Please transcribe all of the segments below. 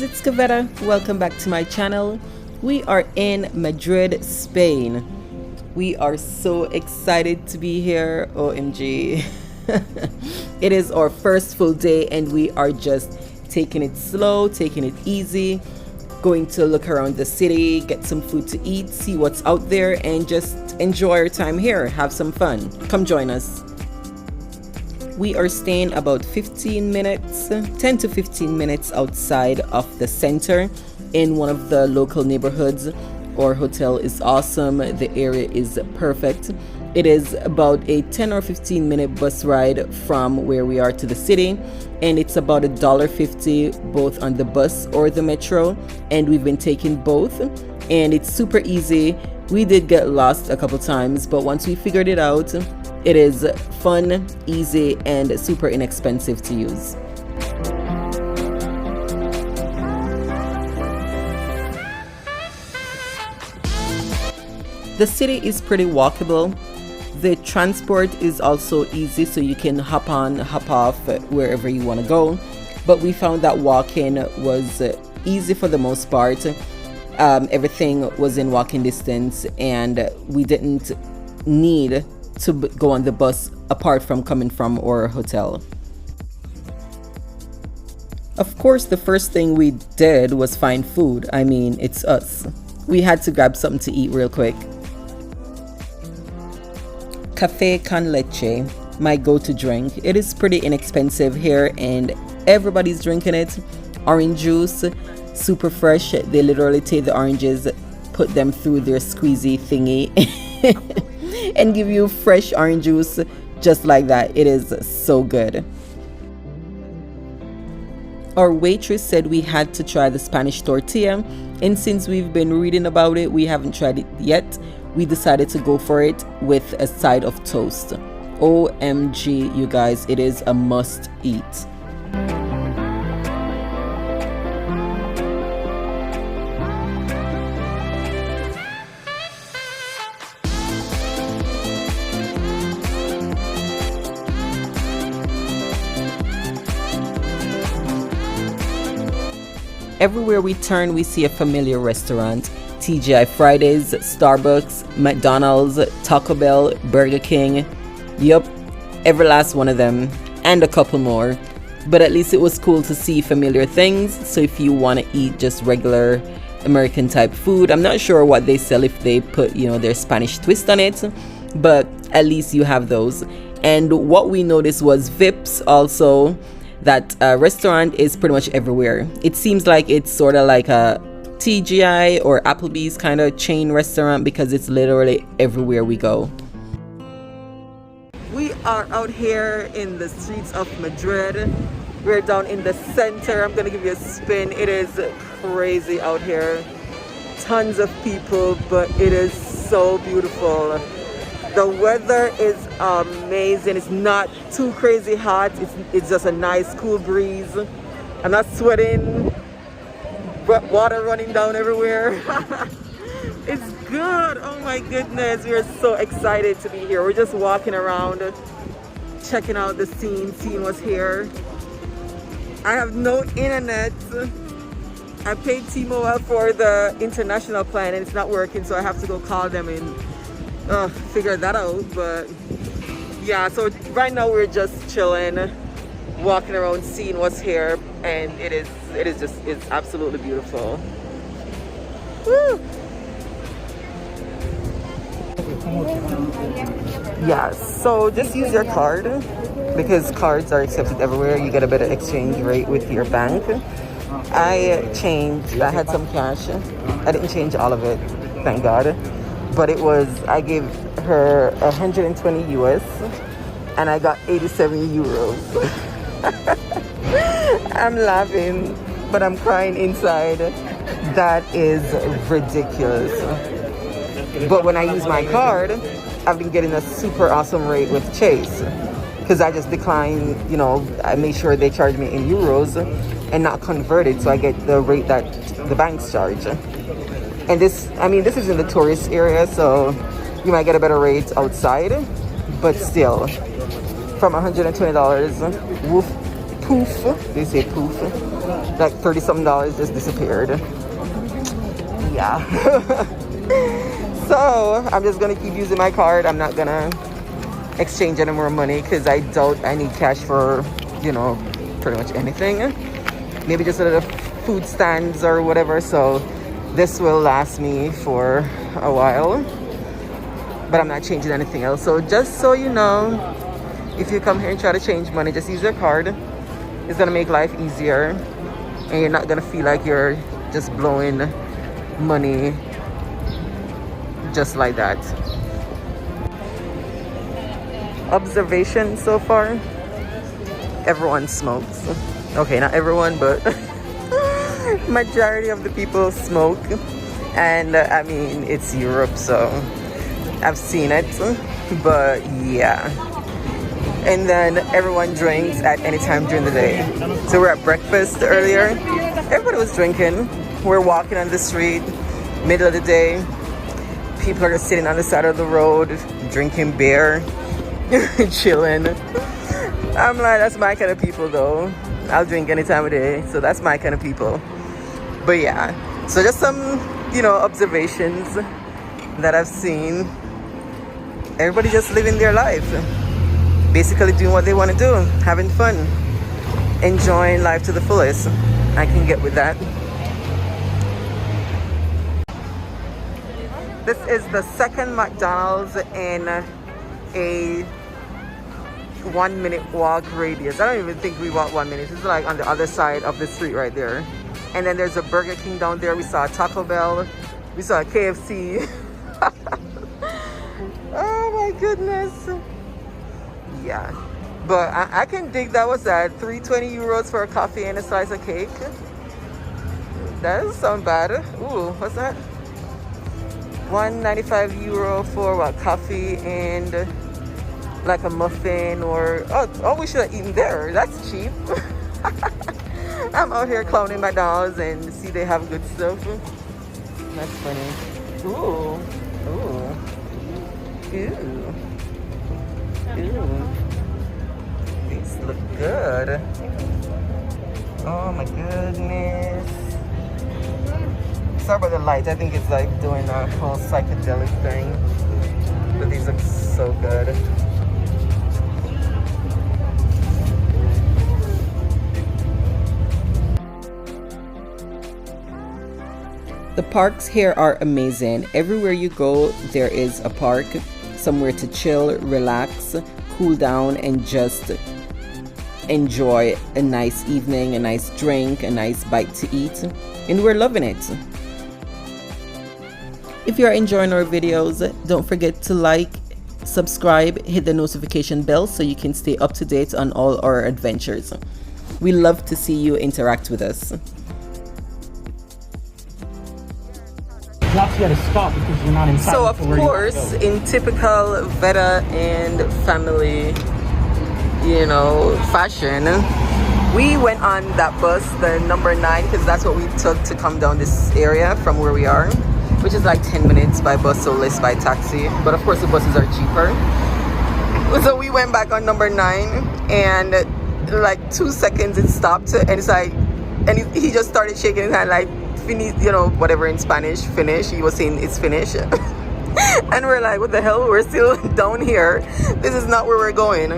guys, it's Kavetta. Welcome back to my channel. We are in Madrid, Spain. We are so excited to be here. OMG. It is our first full day and we are just taking it slow, taking it easy, going to look around the city, get some food to eat, see what's out there, and just enjoy our time here, have some fun. Come join us. We are staying about 10 to 15 minutes outside of the center in one of the local neighborhoods. Our hotel is awesome. The area is perfect. It is about a 10 or 15 minute bus ride from where we are to the city, and it's about $1.50 both on the bus or the metro, and we've been taking both and it's super easy. We did get lost a couple times, but once we figured it out, it is fun, easy, and super inexpensive to use. The city is pretty walkable. The transport is also easy, so you can hop on, hop off wherever you want to go. But we found that walking was easy for the most part. Everything was in walking distance, and we didn't need to go on the bus apart from coming from our hotel. Of course, the first thing we did was find food. I mean, it's us. We had to grab something to eat real quick. Café con leche, my go-to drink. It is pretty inexpensive here and everybody's drinking it. Orange juice, super fresh. They literally take the oranges, put them through their squeezy thingy and give you fresh orange juice just like that. It is so good. Our waitress said we had to try the Spanish tortilla, and since we've been reading about it, we haven't tried it yet. We decided to go for it with a side of toast. OMG, you guys, it is a must eat. Everywhere we turn, we see a familiar restaurant. TGI Fridays, Starbucks, McDonald's, Taco Bell, Burger King. Yup, every last one of them, and a couple more. But at least it was cool to see familiar things. So if you want to eat just regular American type food, I'm not sure what they sell if they put, their Spanish twist on it, but at least you have those. And what we noticed was Vips also. That restaurant is pretty much everywhere. It seems like it's sort of like a TGI or Applebee's kind of chain restaurant because it's literally everywhere we go. We are out here in the streets of Madrid. We're down in the center. I'm gonna give you a spin. It is crazy out here. Tons of people, but it is so beautiful. The weather is amazing. It's not too crazy hot. It's just a nice cool breeze. I'm not sweating. Water running down everywhere. It's good. Oh my goodness. We're so excited to be here. We're just walking around, checking out the scene, seeing what's here. I have no internet. I paid T-Mobile for the international plan and it's not working, so I have to go call them and figure that out. But yeah, so right now we're just chilling, walking around, seeing what's here, and it's absolutely beautiful. Woo! Yeah, so just use your card because cards are accepted everywhere. You get a better exchange rate with your bank. I had some cash. I didn't change all of it, thank God. But I gave her 120 US and I got 87 euros. I'm laughing, but I'm crying inside. That is ridiculous. But when I use my card, I've been getting a super awesome rate with Chase because I just decline, I make sure they charge me in euros and not convert it, so I get the rate that the banks charge. And this is in the tourist area, so you might get a better rate outside, but still, from $120, woof, poof, they say poof, like 30 something dollars just disappeared. Yeah. So I'm just gonna keep using my card. I'm not gonna exchange any more money because I doubt I need cash for, you know, pretty much anything. Maybe just a little food stands or whatever. So this will last me for a while, but I'm not changing anything else. So just so you know, if you come here and try to change money, just use your card. It's gonna make life easier, and you're not gonna feel like you're just blowing money just like that. Observation so far, everyone smokes. Okay, not everyone, but majority of the people smoke. And I mean, it's Europe, so I've seen it, but yeah. And then everyone drinks at any time during the day. So we're at breakfast earlier, everybody was drinking. We're walking on the street, middle of the day, people are just sitting on the side of the road drinking beer, chilling. I'm like, that's my kind of people though. I'll drink any time of day, so that's my kind of people. But yeah, so just some, you know, observations that I've seen. Everybody just living their life, basically doing what they want to do, having fun, enjoying life to the fullest. I can get with that. This is the second McDonald's in a 1 minute walk radius. I don't even think we walked 1 minute. This is like on the other side of the street right there. And then there's a Burger King down there. We saw a Taco Bell. We saw a KFC. Oh my goodness. Yeah. But I can dig that. Was that 320 euros for a coffee and a slice of cake? That doesn't sound bad. Ooh, what's that? 195 euro for what? Coffee and like a muffin, or oh we should have eaten there. That's cheap. I'm out here clowning McDonald's and see they have good stuff. That's funny. Ooh. Ooh. Ooh. Ooh. These look good. Oh my goodness. Sorry about the light. I think it's like doing a whole psychedelic thing. But these look so good. The parks here are amazing. Everywhere you go, there is a park, somewhere to chill, relax, cool down, and just enjoy a nice evening, a nice drink, a nice bite to eat. And we're loving it. If you are enjoying our videos, don't forget to like, subscribe, hit the notification bell so you can stay up to date on all our adventures. We love to see you interact with us. You actually got to stop because you're not in time. So of course, in typical Veta and family, you know, fashion, we went on that bus, the number 9, because that's what we took to come down this area from where we are, which is like 10 minutes by bus, so less by taxi. But of course the buses are cheaper. So we went back on number 9, and like 2 seconds it stopped, and it's like, and he just started shaking his hand like, finish, you know, whatever in Spanish, finish. He was saying it's finish. And we're like, what the hell? We're still down here. This is not where we're going.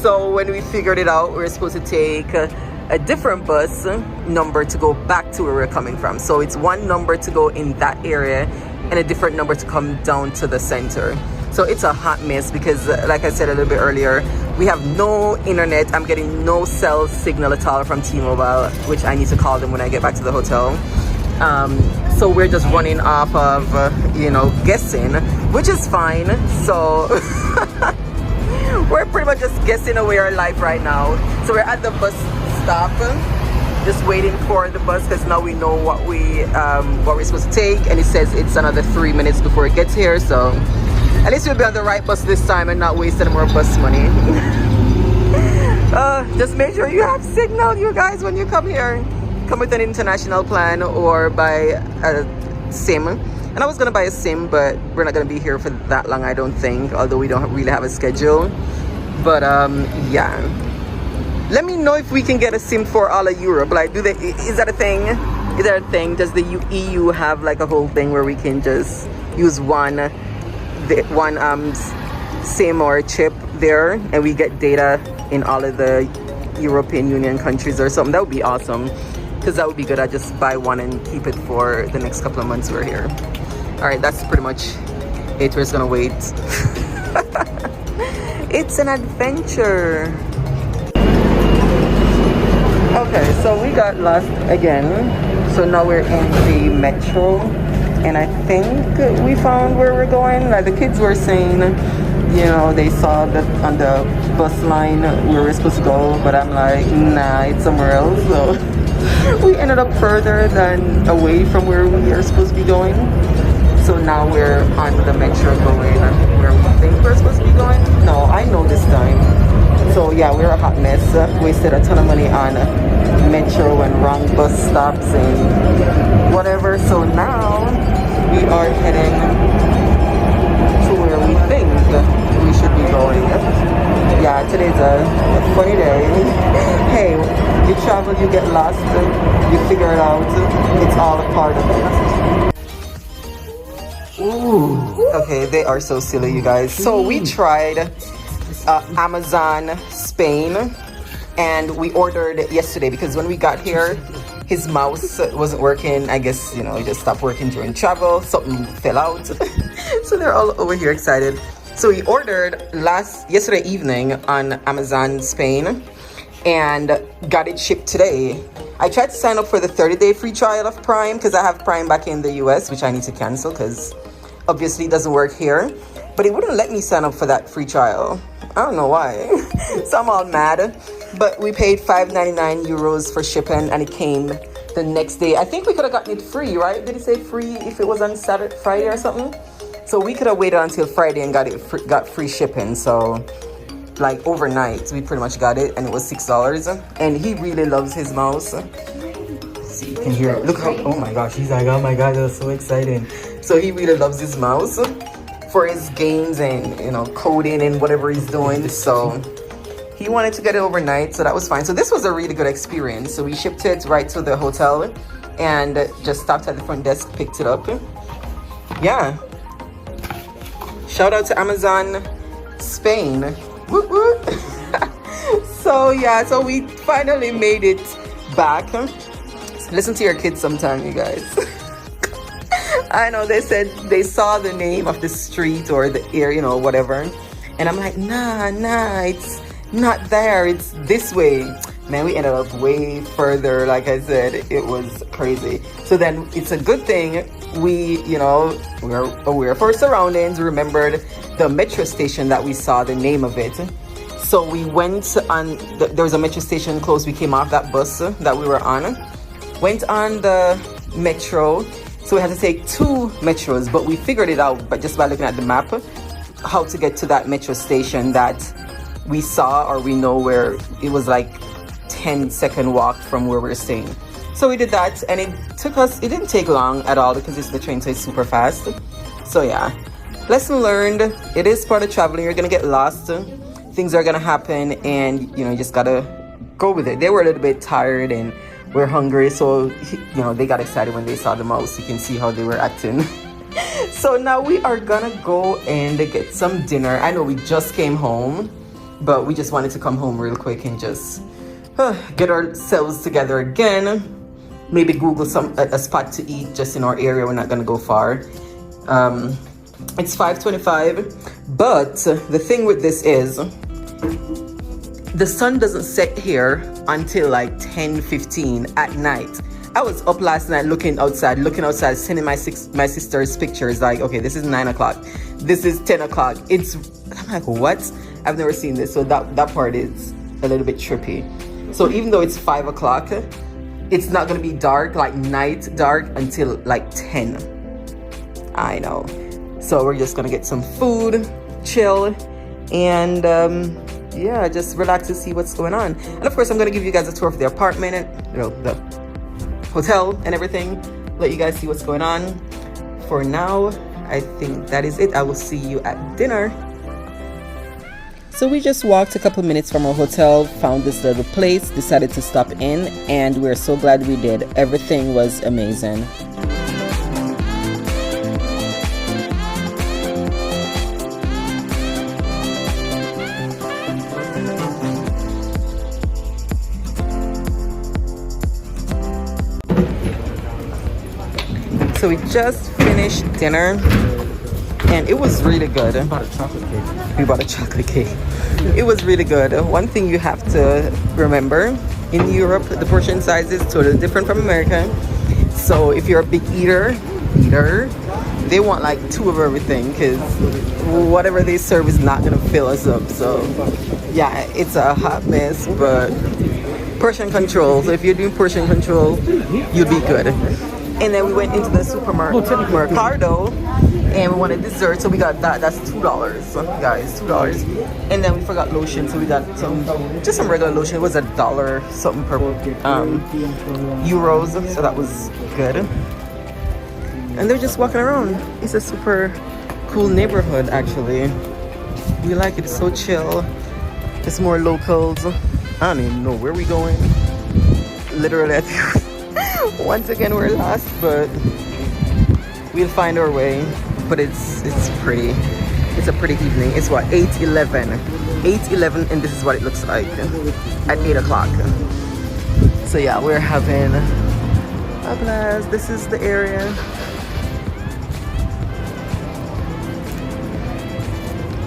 So when we figured it out, we were supposed to take a different bus number to go back to where we're coming from. So it's one number to go in that area and a different number to come down to the center. So it's a hot mess because like I said a little bit earlier, we have no internet. I'm getting no cell signal at all from T-Mobile, which I need to call them when I get back to the hotel. So we're just running off of, you know, guessing, which is fine. So we're pretty much just guessing away our life right now. So we're at the bus stop, just waiting for the bus because now we know what we're supposed to take, and it says it's another 3 minutes before it gets here. So at least we'll be on the right bus this time and not waste any more bus money. Just make sure you have signal, you guys, when you come here. Come with an international plan or buy a SIM. And I was gonna buy a SIM, but we're not gonna be here for that long, I don't think, although we don't really have a schedule. But yeah, Let me know if we can get a SIM for all of Europe. Like, is that a thing? Is that a thing? Does the EU have like a whole thing where we can just use one SIM or chip there, and we get data in all of the European Union countries or something? That would be awesome, because that would be good. I just buy one and keep it for the next couple of months we're here. All right, that's pretty much it. We're just gonna wait. It's an adventure. Okay, so we got lost again. So now we're in the metro, and I think we found where we're going. Like the kids were saying, you know, they saw that on the bus line where we're supposed to go, but I'm like, nah, it's somewhere else. So we ended up further than away from where we are supposed to be going. So now we're on the metro going where we think we're supposed to be going. No, I know this time. So yeah, we're a hot mess. Wasted a ton of money on metro and wrong bus stops and whatever. So now we are heading to where we think we should be going. Yeah, today's a funny day. Hey, you travel, you get lost, you figure it out. It's all a part of it. Ooh. Okay, they are so silly, you guys. So we tried Amazon Spain, and we ordered yesterday because when we got here, his mouse wasn't working. I guess, you know, it just stopped working during travel. Something fell out. So they're all over here excited. So we ordered yesterday evening on Amazon Spain and got it shipped today. I tried to sign up for the 30-day free trial of Prime because I have Prime back in the US, which I need to cancel because obviously it doesn't work here. But it wouldn't let me sign up for that free trial. I don't know why. So I'm all mad. But we paid €5.99 for shipping, and it came the next day. I think we could have gotten it free, right? Did it say free if it was on Friday or something? So we could have waited until Friday and got free shipping. So like overnight, we pretty much got it, and it was $6. And he really loves his mouse. See, you can hear it. Look how, oh my gosh, he's like, oh my God, that's so exciting. So he really loves his mouse for his games and, you know, coding and whatever he's doing. So he wanted to get it overnight, so that was fine. So this was a really good experience. So we shipped it right to the hotel and just stopped at the front desk, picked it up. Yeah. Shout out to Amazon Spain. Woot woot. So yeah, so we finally made it back. Listen to your kids sometime, you guys. I know they said they saw the name of the street or the area, you know, whatever. And I'm like, nah, it's not there. It's this way. Man, we ended up way further. Like I said, it was crazy. So then it's a good thing we, you know, we're aware of our surroundings. We remembered the metro station that we saw, the name of it. So we went on, there was a metro station close. We came off that bus that we were on. Went on the metro. So we had to take 2 metros, but we figured it out, but just by looking at the map, how to get to that metro station that we saw, or we know where it was like 10-second walk from where we're staying. So we did that, and it didn't take long at all because it's the train, so it's super fast. So yeah, lesson learned. It is part of traveling. You're gonna get lost. Things are gonna happen, and you know, you just gotta go with it. They were a little bit tired and we're hungry, so you know, they got excited when they saw the mouse. You can see how they were acting. So now we are gonna go and get some dinner. I know we just came home, but we just wanted to come home real quick and just get ourselves together again. Maybe Google a spot to eat just in our area. We're not gonna go far. It's 5:25, but the thing with this is the sun doesn't set here until like 10:15 at night. I was up last night looking outside, sending my sister's pictures like, okay, this is 9 o'clock, this is 10 o'clock. I'm like, what? I've never seen this. So that part is a little bit trippy. So even though it's 5 o'clock, it's not gonna be dark, like night dark, until like 10. I know. So we're just gonna get some food, chill, and yeah, just relax to see what's going on. And of course, I'm gonna give you guys a tour of the apartment and, you know, the hotel and everything. Let you guys see what's going on. For now, I think that is it. I will see you at dinner. So we just walked a couple minutes from our hotel, found this little place, decided to stop in, and we're so glad we did. Everything was amazing. So we just finished dinner and it was really good. I bought a chocolate cake. We bought a chocolate cake. It was really good. One thing you have to remember, in Europe the portion size is totally different from America. So if you're a big eater, they want like 2 of everything because whatever they serve is not gonna fill us up. So yeah, it's a hot mess, but portion control. So if you're doing portion control, you'll be good. And then we went into the Mercado and we wanted dessert, so we got that. That's $2, guys, $2. And then we forgot lotion, so we got just some regular lotion. It was $1 something per euros, so that was good. And they're just walking around. It's a super cool neighborhood, actually. We like it. It's so chill. It's more locals. I don't even know where we going. Literally, I think once again we're lost, but we'll find our way. But it's pretty. It's a pretty evening. It's what, 8:11 and this is what it looks like at 8 o'clock. So yeah, we're having a blast. This is the area.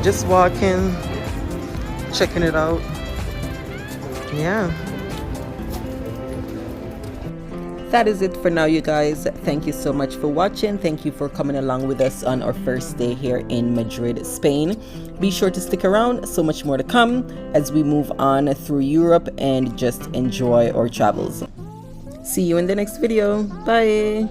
Just walking, checking it out. Yeah. That is it for now, you guys. Thank you so much for watching. Thank you for coming along with us on our first day here in Madrid, Spain. Be sure to stick around. So much more to come as we move on through Europe and just enjoy our travels. See you in the next video. Bye.